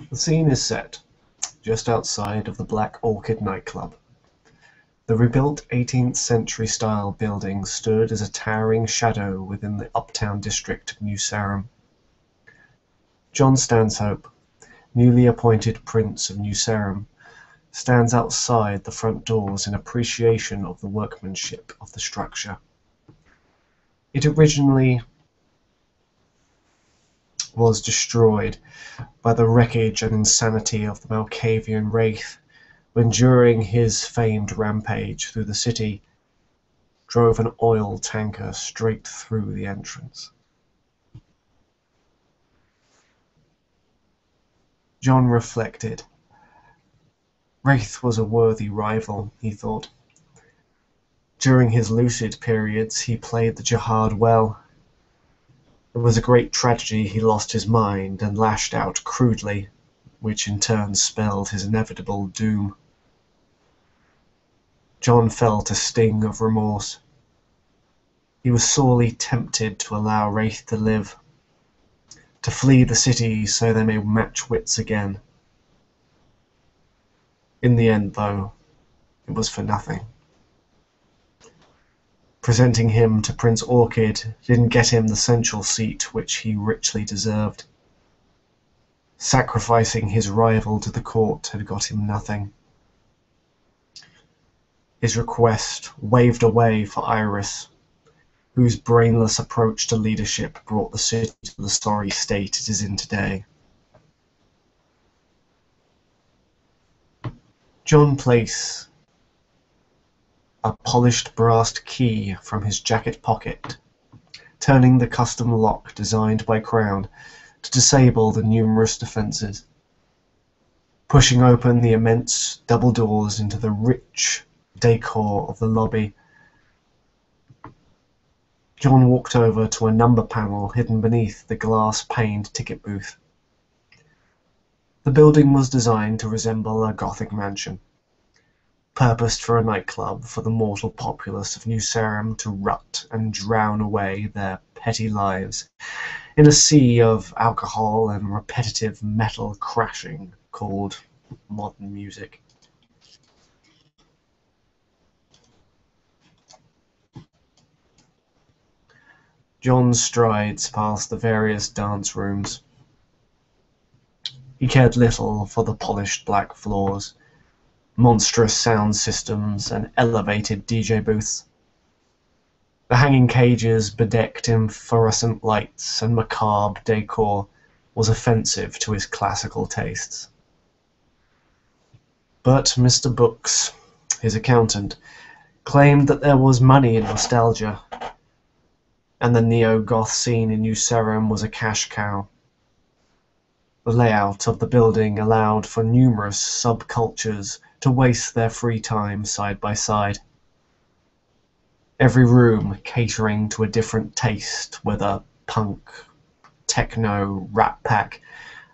The scene is set just outside of the Black Orchid nightclub. The rebuilt 18th century style building stood as a towering shadow within the uptown district of New Sarum. John Stanhope, newly appointed Prince of New Sarum, stands outside the front doors in appreciation of the workmanship of the structure. It originally was destroyed by the wreckage and insanity of the Malkavian Wraith when, during his famed rampage through the city, drove an oil tanker straight through the entrance. John reflected. Wraith was a worthy rival, he thought. During his lucid periods, he played the jihad well. It was a great tragedy he lost his mind and lashed out crudely, which in turn spelled his inevitable doom. John felt a sting of remorse. He was sorely tempted to allow Wraith to live, to flee the city so they may match wits again. In the end, though, it was for nothing. Presenting him to Prince Orchid didn't get him the central seat which he richly deserved. Sacrificing his rival to the court had got him nothing. His request waved away for Iris, whose brainless approach to leadership brought the city to the sorry state it is in today. John placed a polished brass key from his jacket pocket, turning the custom lock designed by Crown to disable the numerous defences. Pushing open the immense double doors into the rich decor of the lobby, John walked over to a number panel hidden beneath the glass-paned ticket booth. The building was designed to resemble a Gothic mansion, purposed for a nightclub for the mortal populace of New Sarum to rut and drown away their petty lives in a sea of alcohol and repetitive metal crashing called modern music. John strides past the various dance rooms. He cared little for the polished black floors, monstrous sound systems, and elevated DJ booths. The hanging cages bedecked in fluorescent lights and macabre decor was offensive to his classical tastes. But Mr. Brooks, his accountant, claimed that there was money in nostalgia, and the neo-goth scene in New Sarum was a cash cow. The layout of the building allowed for numerous subcultures to waste their free time side by side. Every room catering to a different taste, whether punk, techno, Rat Pack,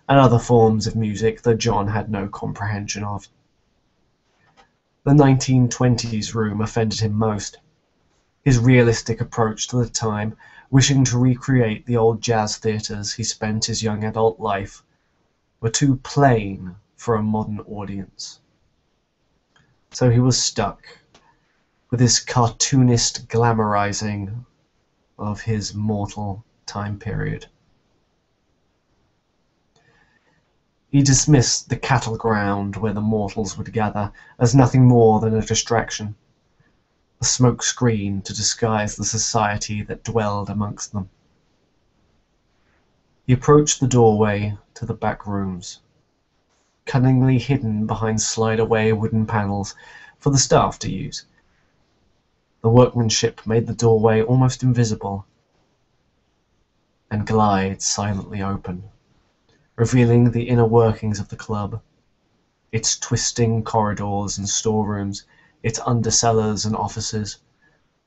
and other forms of music that John had no comprehension of. The 1920s room offended him most. His realistic approach to the time, wishing to recreate the old jazz theatres he spent his young adult life, were too plain for a modern audience. So he was stuck with this cartoonist glamorizing of his mortal time period. He dismissed the cattle ground where the mortals would gather as nothing more than a distraction, a smoke screen to disguise the society that dwelled amongst them. He approached the doorway to the back rooms, cunningly hidden behind slide-away wooden panels for the staff to use. The workmanship made the doorway almost invisible, and glides silently open, revealing the inner workings of the club, its twisting corridors and storerooms, its undercellars and offices,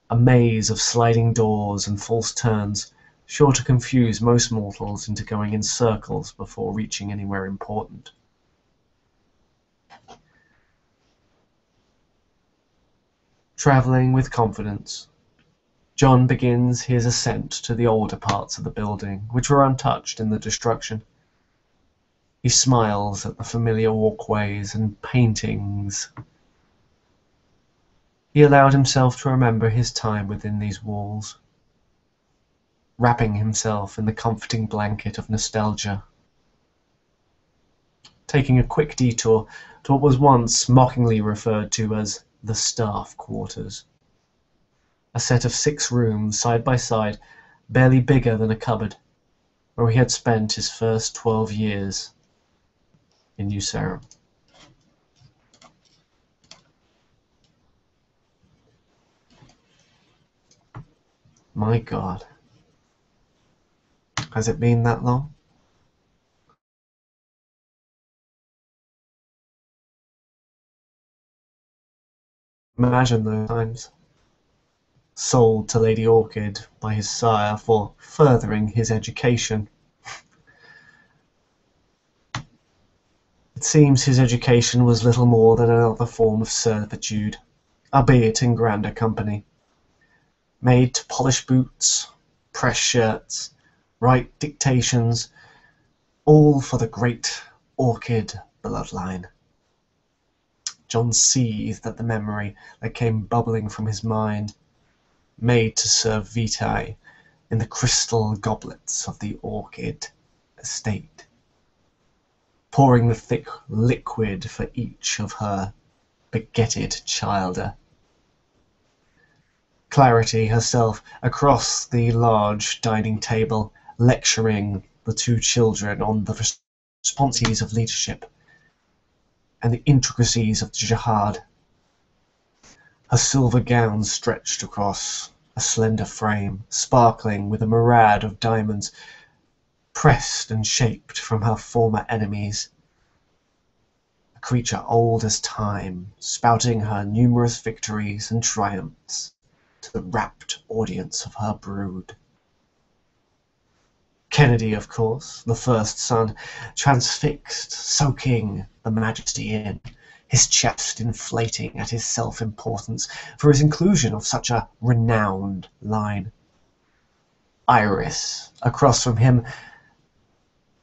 a maze of sliding doors and false turns, sure to confuse most mortals into going in circles before reaching anywhere important. Travelling with confidence, John begins his ascent to the older parts of the building, which were untouched in the destruction. He smiles at the familiar walkways and paintings. He allowed himself to remember his time within these walls, wrapping himself in the comforting blanket of nostalgia. Taking a quick detour to what was once mockingly referred to as the staff quarters. A set of 6 rooms side by side, barely bigger than a cupboard, where he had spent his first 12 years in New Sarum. My God. Has it been that long? Imagine those times. Sold to Lady Orchid by his sire for furthering his education. It seems his education was little more than another form of servitude, albeit in grander company. Made to polish boots, press shirts, write dictations, all for the great Orchid bloodline. John seethed at the memory that came bubbling from his mind. Made to serve vitae in the crystal goblets of the Orchid estate, pouring the thick liquid for each of her begetted childer. Clarity herself across the large dining table, lecturing the 2 children on the responsibilities of leadership and the intricacies of jihad. Her silver gown stretched across a slender frame, sparkling with a myriad of diamonds, pressed and shaped from her former enemies. A creature old as time, spouting her numerous victories and triumphs to the rapt audience of her brood. Kennedy, of course, the first son, transfixed, soaking the majesty in, his chest inflating at his self-importance for his inclusion of such a renowned line. Iris, across from him,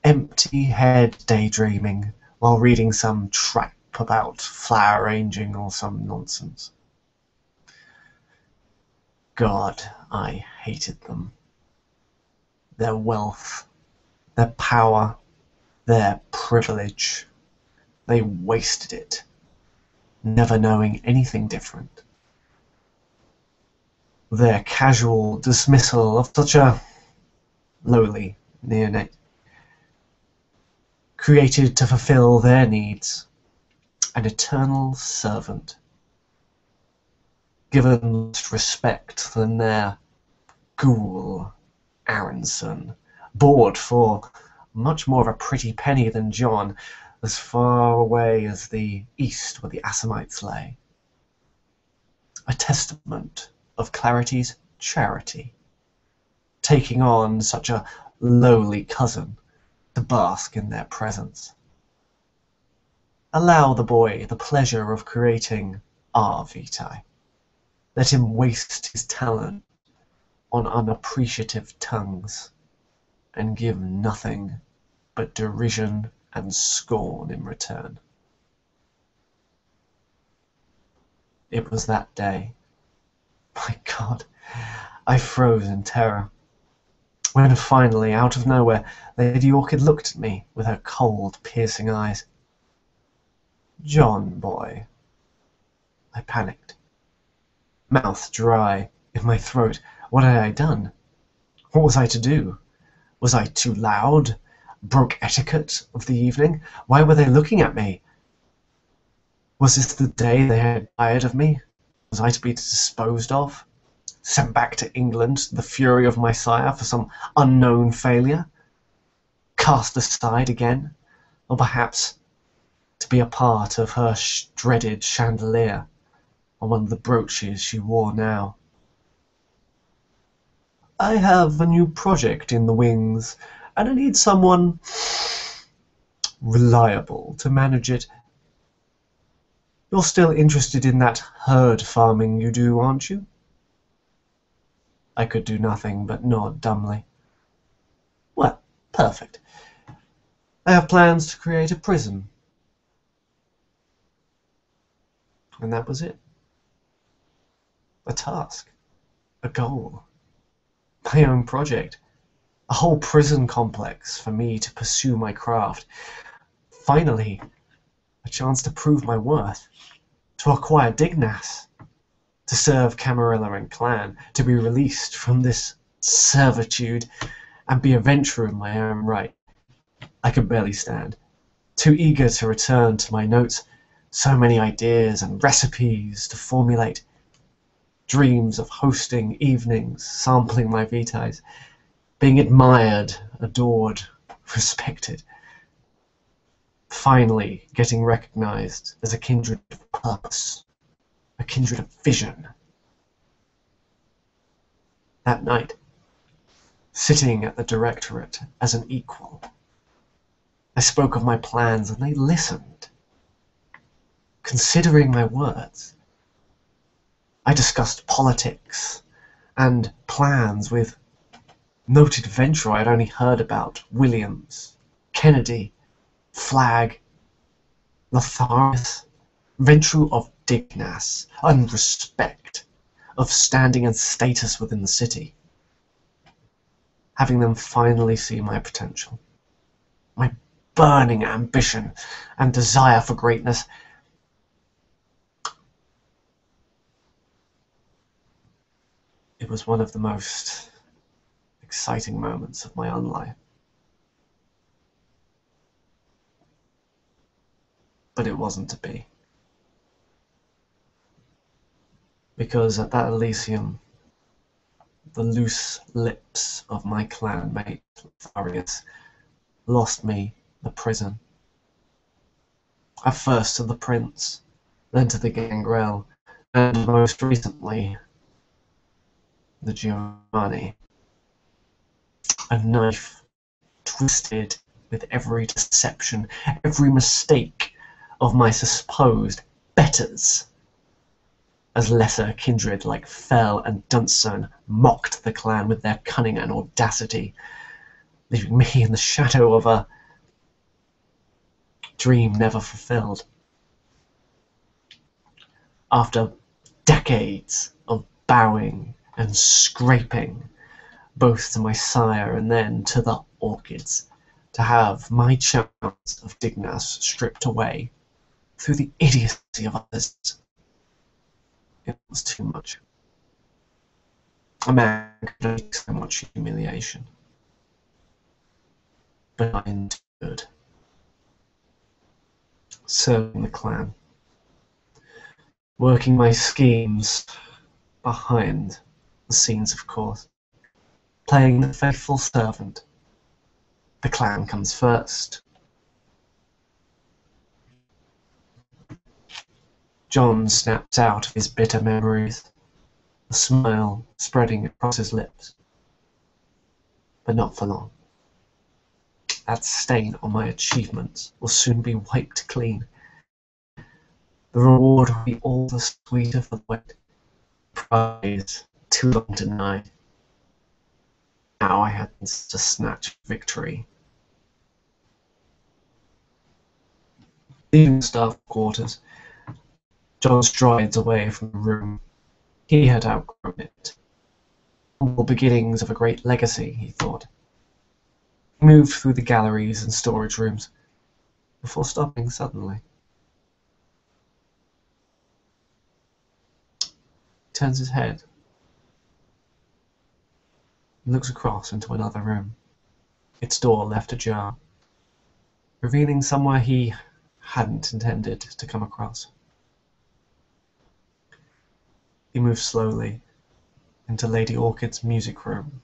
empty head daydreaming while reading some trap about flower arranging or some nonsense. God, I hated them. Their wealth, their power, their privilege. They wasted it, never knowing anything different. Their casual dismissal of such a lowly neonate, created to fulfill their needs, an eternal servant, given less respect than their ghoul Aronson, bought for much more of a pretty penny than John, as far away as the east where the Assamites lay. A testament of Clarity's charity, taking on such a lowly cousin to bask in their presence. Allow the boy the pleasure of creating our vitae. Let him waste his talent on unappreciative tongues, and give nothing but derision and scorn in return. It was that day. My God, I froze in terror. When finally, out of nowhere, Lady Orchid looked at me with her cold, piercing eyes. "John, boy." I panicked. Mouth dry, in my throat. What had I done? What was I to do? Was I too loud? Broke etiquette of the evening? Why were they looking at me? Was this the day they had tired of me? Was I to be disposed of? Sent back to England to the fury of my sire for some unknown failure? Cast aside again? Or perhaps to be a part of her dreaded chandelier, or one of the brooches she wore now? "I have a new project in the wings, and I need someone reliable to manage it. You're still interested in that herd farming you do, aren't you?" I could do nothing but nod dumbly. "Well, perfect. I have plans to create a prison. And that was it. A task. A goal. My own project. A whole prison complex for me to pursue my craft. Finally, a chance to prove my worth. To acquire Dignas. To serve Camarilla and clan. To be released from this servitude and be a venturer in my own right. I could barely stand. Too eager to return to my notes. So many ideas and recipes to formulate. Dreams of hosting evenings, sampling my vitais, being admired, adored, respected. Finally getting recognized as a kindred of purpose, a kindred of vision. That night, sitting at the directorate as an equal, I spoke of my plans and they listened, considering my words. I discussed politics and plans with noted venturer I'd only heard about: Williams, Kennedy, Flagg, Lotharius, venture of Dignas, and respect, of standing and status within the city. Having them finally see my potential, my burning ambition and desire for greatness, it was one of the most exciting moments of my own life. But it wasn't to be. Because at that Elysium, the loose lips of my clanmate Lotharius lost me the prison. At first to the prince, then to the gangrel, and most recently the Giovanni. A knife twisted with every deception, every mistake of my supposed betters, as lesser kindred like Fell and Dunstone mocked the clan with their cunning and audacity, leaving me in the shadow of a dream never fulfilled. After decades of bowing and scraping, both to my sire and then to the orchids, to have my chance of Dignas stripped away through the idiocy of others, it was too much. A man could take so much humiliation, but I endured. Serving the clan, working my schemes behind the scenes, of course, playing the faithful servant. The clan comes first. John snaps out of his bitter memories, a smile spreading across his lips. But not for long. That stain on my achievements will soon be wiped clean. The reward will be all the sweeter for the wait. Prize too long denied. Now I had to snatch victory. Leaving staff quarters, John strides away from the room. He had outgrown it. All beginnings of a great legacy, he thought. He moved through the galleries and storage rooms, before stopping suddenly. He turns his head and looks across into another room, its door left ajar, revealing somewhere he hadn't intended to come across. He moves slowly into Lady Orchid's music room.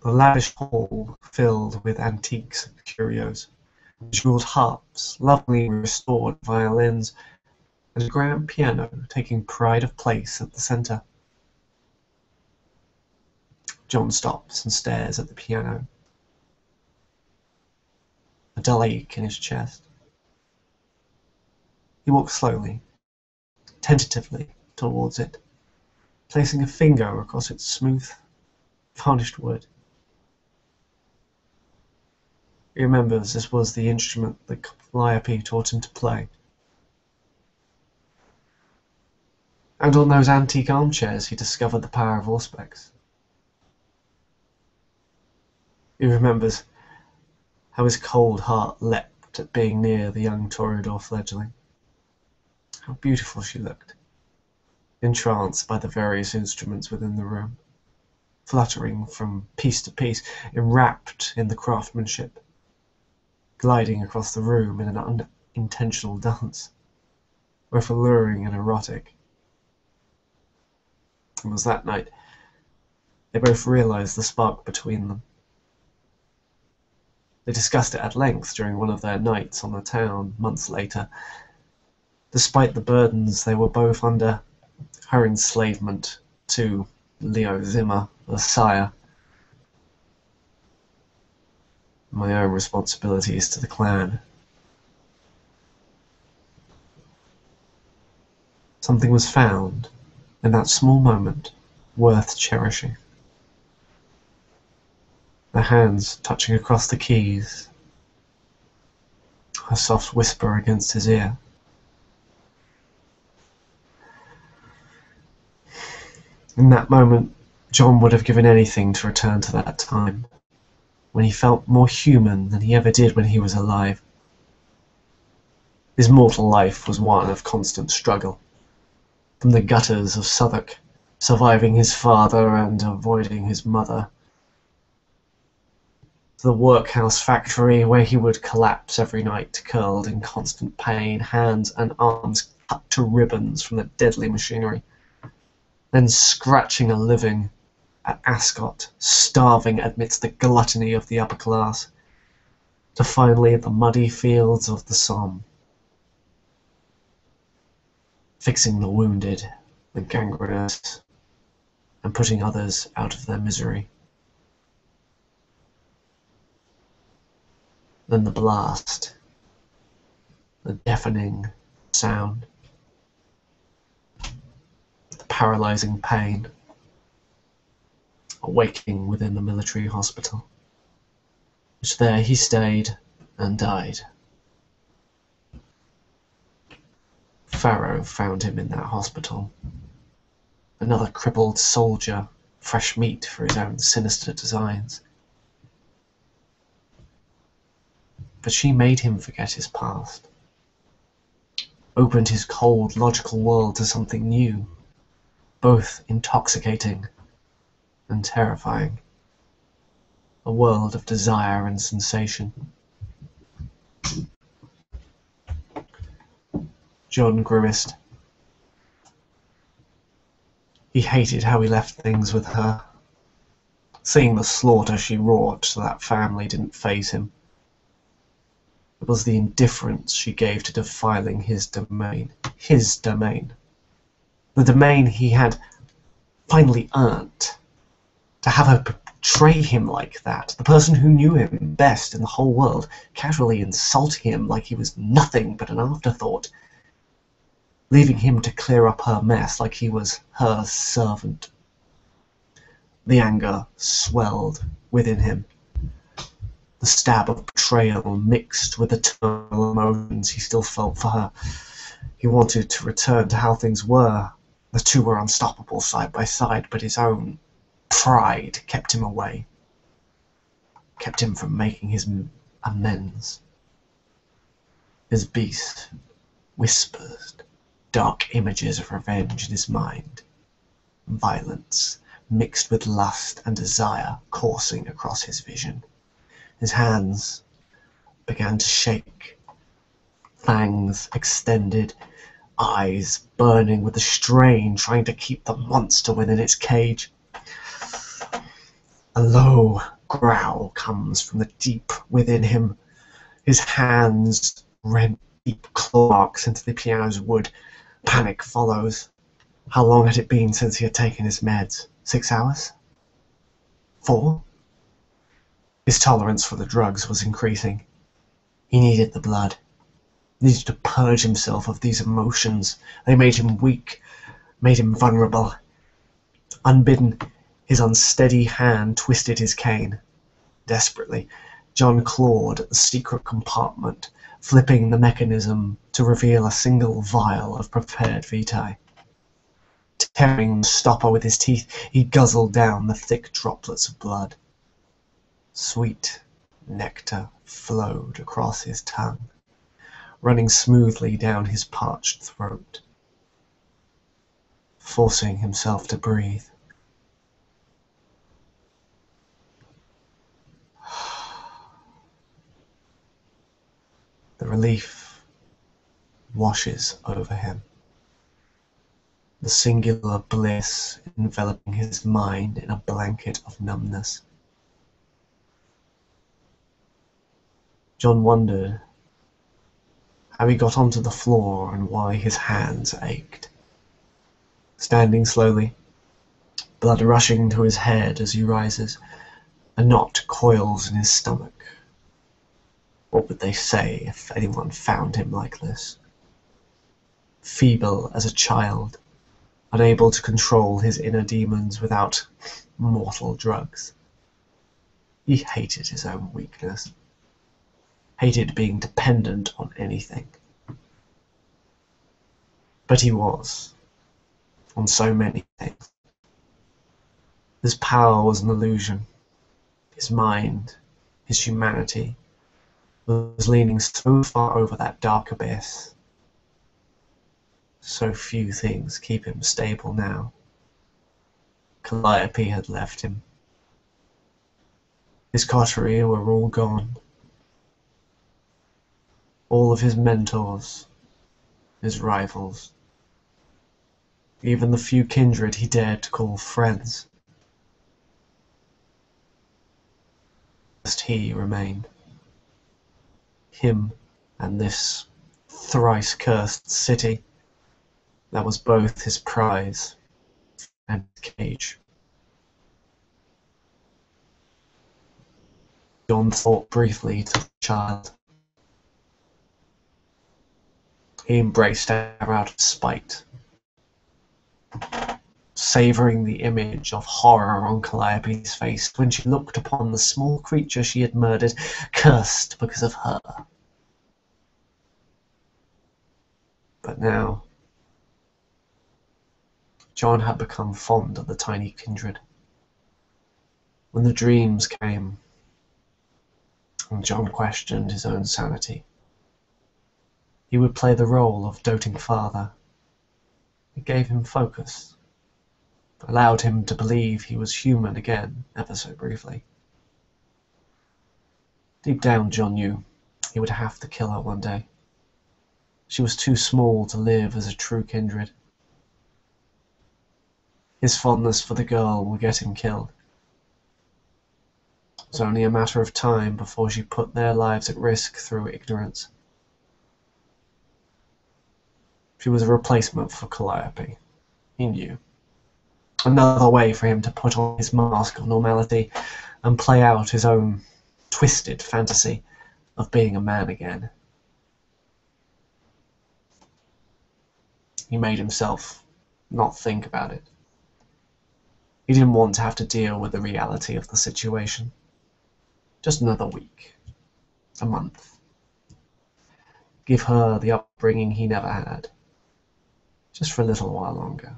The lavish hall filled with antiques and curios, jeweled harps, lovely restored violins, and a grand piano taking pride of place at the center. John stops and stares at the piano, a dull ache in his chest. He walks slowly, tentatively towards it, placing a finger across its smooth, varnished wood. He remembers this was the instrument that Calliope taught him to play. And on those antique armchairs he discovered the power of Auspex. He remembers how his cold heart leapt at being near the young Toreador fledgling. How beautiful she looked, entranced by the various instruments within the room, fluttering from piece to piece, enwrapped in the craftsmanship, gliding across the room in an unintentional dance, both alluring and erotic. It was that night they both realized the spark between them. They discussed it at length during one of their nights on the town months later. Despite the burdens they were both under, her enslavement to Leo Zimmer, the sire, my own responsibilities to the clan. Something was found in that small moment worth cherishing. Their hands touching across the keys, her soft whisper against his ear. In that moment, John would have given anything to return to that time, when he felt more human than he ever did when he was alive. His mortal life was one of constant struggle. From the gutters of Southwark, surviving his father and avoiding his mother, to the workhouse factory where he would collapse every night, curled in constant pain, hands and arms cut to ribbons from the deadly machinery, then scratching a living at Ascot, starving amidst the gluttony of the upper class, to finally the muddy fields of the Somme, fixing the wounded, the gangrenous, and putting others out of their misery. Then the blast, the deafening sound, the paralyzing pain, awaking within the military hospital, which there he stayed and died. Pharaoh found him in that hospital, another crippled soldier, fresh meat for his own sinister designs. But she made him forget his past, opened his cold, logical world to something new, both intoxicating and terrifying, a world of desire and sensation. John grimaced. He hated how he left things with her, seeing the slaughter she wrought so that family didn't faze him. It was the indifference she gave to defiling his domain, the domain he had finally earned. To have her betray him like that, the person who knew him best in the whole world, casually insulting him like he was nothing but an afterthought, leaving him to clear up her mess like he was her servant. The anger swelled within him. The stab of betrayal mixed with the eternal emotions he still felt for her. He wanted to return to how things were. The two were unstoppable side by side, but his own pride kept him away, kept him from making his amends. His beast whispered dark images of revenge in his mind, violence mixed with lust and desire coursing across his vision. His hands began to shake, fangs extended, eyes burning with the strain trying to keep the monster within its cage. A low growl comes from the deep within him. His hands rent deep claw marks into the piano's wood. Panic follows. How long had it been since he had taken his meds? 6 hours? 4? His tolerance for the drugs was increasing. He needed the blood. He needed to purge himself of these emotions. They made him weak, made him vulnerable. Unbidden, his unsteady hand twisted his cane. Desperately, John clawed at the secret compartment, flipping the mechanism to reveal a single vial of prepared vitae. Tearing the stopper with his teeth, he guzzled down the thick droplets of blood. Sweet nectar flowed across his tongue, running smoothly down his parched throat. Forcing himself to breathe. The relief washes over him. The singular bliss enveloping his mind in a blanket of numbness. John wondered how he got onto the floor and why his hands ached. Standing slowly, blood rushing to his head as he rises, a knot coils in his stomach. What would they say if anyone found him like this? Feeble as a child, unable to control his inner demons without mortal drugs. He hated his own weakness. Hated being dependent on anything. But he was, on so many things. His power was an illusion. His mind, his humanity, was leaning so far over that dark abyss. So few things keep him stable now. Calliope had left him. His coterie were all gone. All of his mentors, his rivals, even the few kindred he dared to call friends. Just he remained. Him and this thrice cursed city that was both his prize and his cage. John thought briefly to the child. He embraced her out of spite, savouring the image of horror on Calliope's face when she looked upon the small creature she had murdered, cursed because of her. But now, John had become fond of the tiny kindred. When the dreams came, and John questioned his own sanity, he would play the role of doting father. It gave him focus, allowed him to believe he was human again, ever so briefly. Deep down, John knew he would have to kill her one day. She was too small to live as a true kindred. His fondness for the girl would get him killed. It was only a matter of time before she put their lives at risk through ignorance. She was a replacement for Calliope, he knew. Another way for him to put on his mask of normality and play out his own twisted fantasy of being a man again. He made himself not think about it. He didn't want to have to deal with the reality of the situation. Just another week. A month. Give her the upbringing he never had. Just for a little while longer.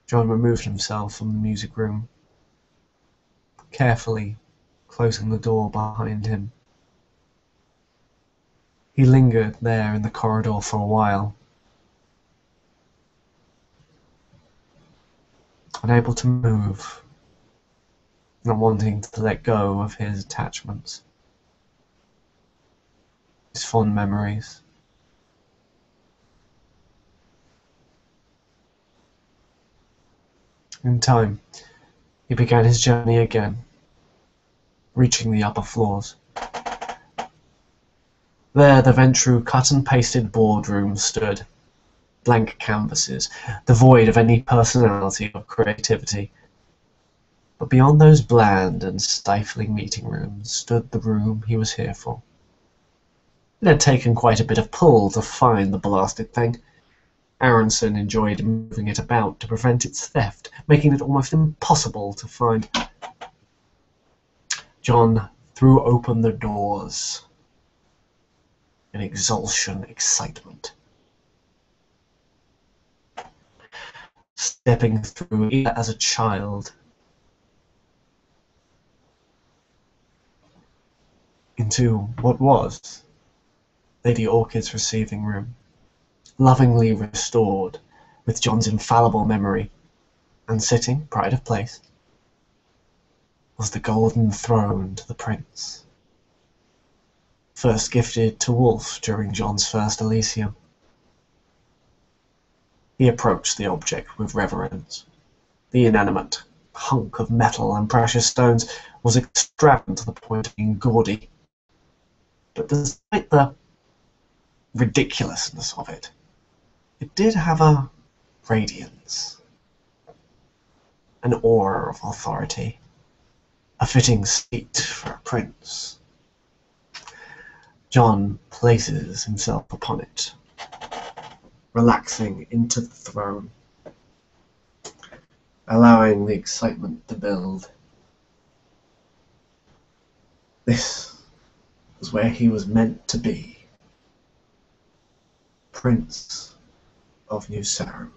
John removed himself from the music room, carefully closing the door behind him. He lingered there in the corridor for a while, unable to move, not wanting to let go of his attachments, his fond memories. In time, he began his journey again, reaching the upper floors. There the Ventrue cut-and-pasted boardroom stood, blank canvases, devoid of any personality or creativity. But beyond those bland and stifling meeting rooms stood the room he was here for. It had taken quite a bit of pull to find the blasted thing. Aronson enjoyed moving it about to prevent its theft, making it almost impossible to find. John threw open the doors in excitement. Stepping through as a child into what was Lady Orchid's receiving room, lovingly restored with John's infallible memory, and sitting, pride of place, was the golden throne to the prince, first gifted to Wolfe during John's first Elysium. He approached the object with reverence. The inanimate hunk of metal and precious stones was extravagant to the point of being gaudy. But despite the ridiculousness of it, it did have a radiance, an aura of authority, a fitting seat for a prince. John places himself upon it, relaxing into the throne, allowing the excitement to build. This was where he was meant to be, Prince of New Sarum.